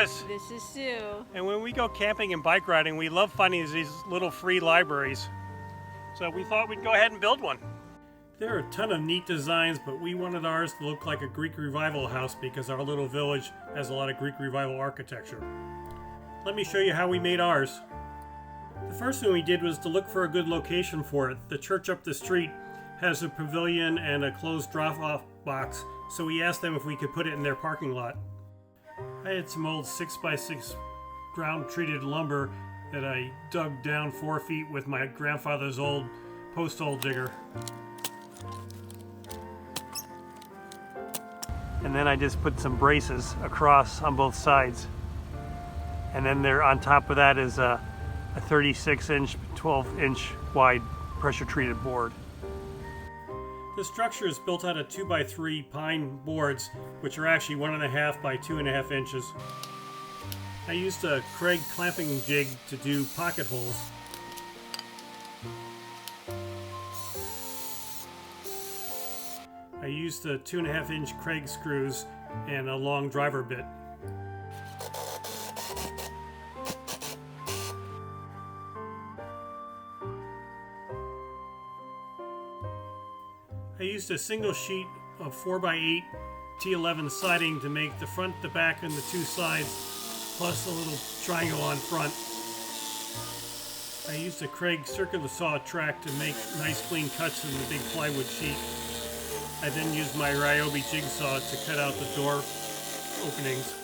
Chris. This is Sue. And when we go camping and bike riding, we love finding these little free libraries. So we thought we'd go ahead and build one. There are a ton of neat designs, but we wanted ours to look like a Greek Revival house because our little village has a lot of Greek Revival architecture. Let me show you how we made ours. The first thing we did was to look for a good location for it. The church up the street has a pavilion and a closed drop-off box, so we asked them if we could put it in their parking lot. I had some old 6x6 ground-treated lumber that I dug down 4 feet with my grandfather's old post hole digger. And then I just put some braces across on both sides. And then there on top of that is a 36-inch, 12-inch wide pressure-treated board. The structure is built out of 2x3 pine boards, which are actually 1.5 by 2.5 inches. I used a Kreg clamping jig to do pocket holes. I used the 2.5-inch Kreg screws and a long driver bit. I used a single sheet of 4x8 T11 siding to make the front, the back, and the 2 sides, plus a little triangle on front. I used a Kreg circular saw track to make nice clean cuts in the big plywood sheet. I then used my Ryobi jigsaw to cut out the door openings.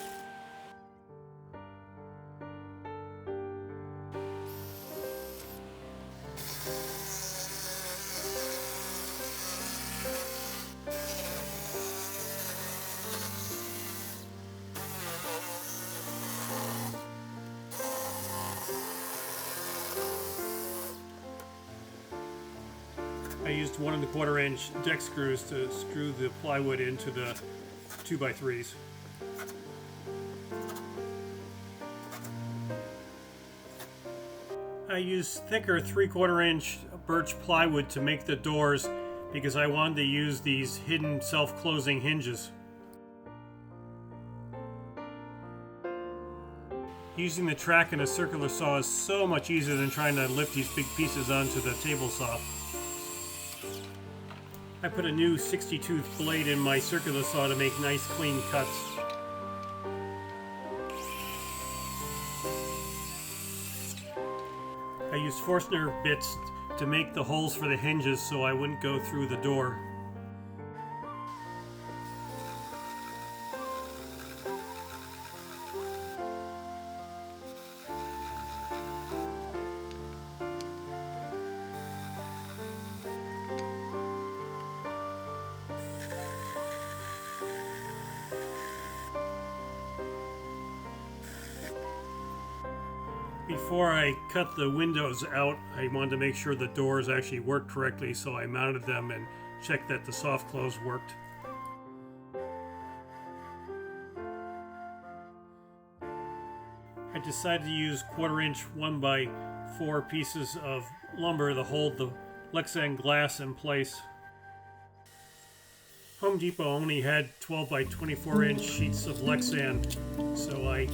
I used 1.25-inch deck screws to screw the plywood into the 2x3s. I used thicker 3/4-inch birch plywood to make the doors because I wanted to use these hidden self-closing hinges. Using the track and a circular saw is so much easier than trying to lift these big pieces onto the table saw. I put a new 60-tooth blade in my circular saw to make nice clean cuts. I used Forstner bits to make the holes for the hinges so I wouldn't go through the door. Before I cut the windows out, I wanted to make sure the doors actually worked correctly, so I mounted them and checked that the soft close worked. I decided to use 1/4-inch 1x4 pieces of lumber to hold the Lexan glass in place. Home Depot only had 12x24-inch sheets of Lexan, so I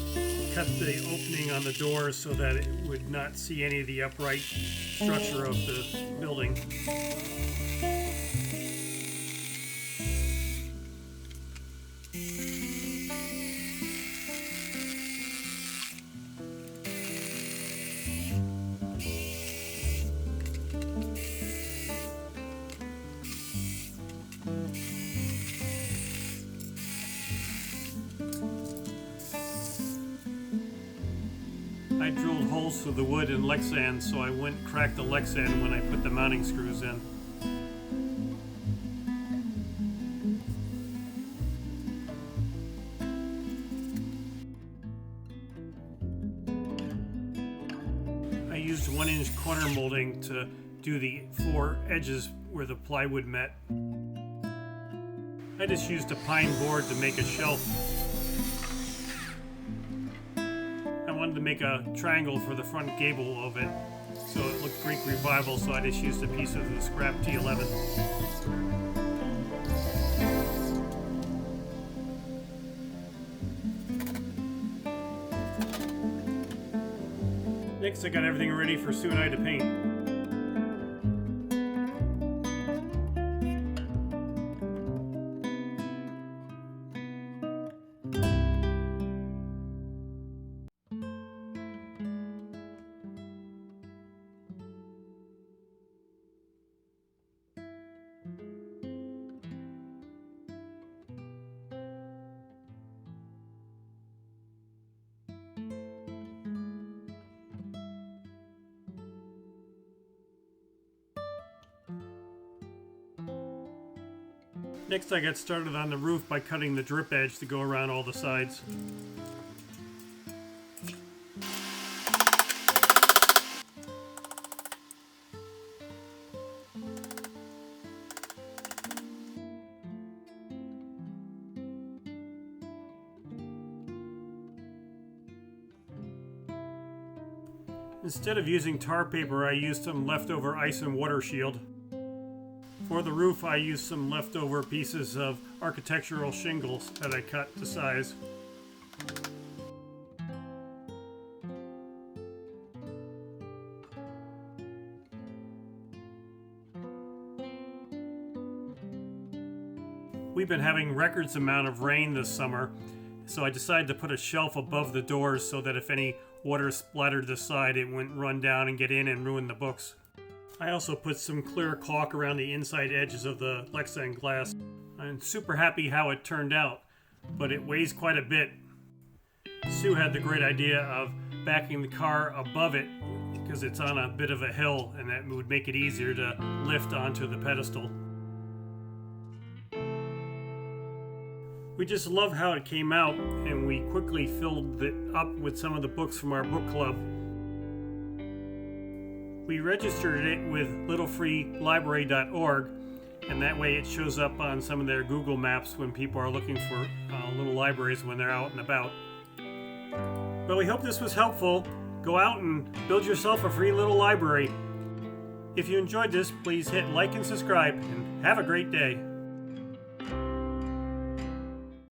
cut the opening on the door so that it would not see any of the upright structure of the building. I drilled holes through the wood in Lexan so I wouldn't crack the Lexan when I put the mounting screws in. I used 1-inch corner molding to do the 4 edges where the plywood met. I just used a pine board to make a shelf. I wanted to make a triangle for the front gable of it so it looked Greek Revival, so I just used a piece of the scrap T11. Next, I got everything ready for Sue and I to paint. Next, I got started on the roof by cutting the drip edge to go around all the sides. Instead of using tar paper, I used some leftover ice and water shield. For the roof, I used some leftover pieces of architectural shingles that I cut to size. We've been having records amount of rain this summer, so I decided to put a shelf above the doors so that if any water splattered the side, it wouldn't run down and get in and ruin the books. I also put some clear caulk around the inside edges of the Lexan glass. I'm super happy how it turned out, but it weighs quite a bit. Sue had the great idea of backing the car above it because it's on a bit of a hill and that would make it easier to lift onto the pedestal. We just love how it came out, and we quickly filled it up with some of the books from our book club. We registered it with littlefreelibrary.org, and that way it shows up on some of their Google Maps when people are looking for little libraries when they're out and about. But we hope this was helpful. Go out and build yourself a free little library. If you enjoyed this, please hit like and subscribe, and have a great day.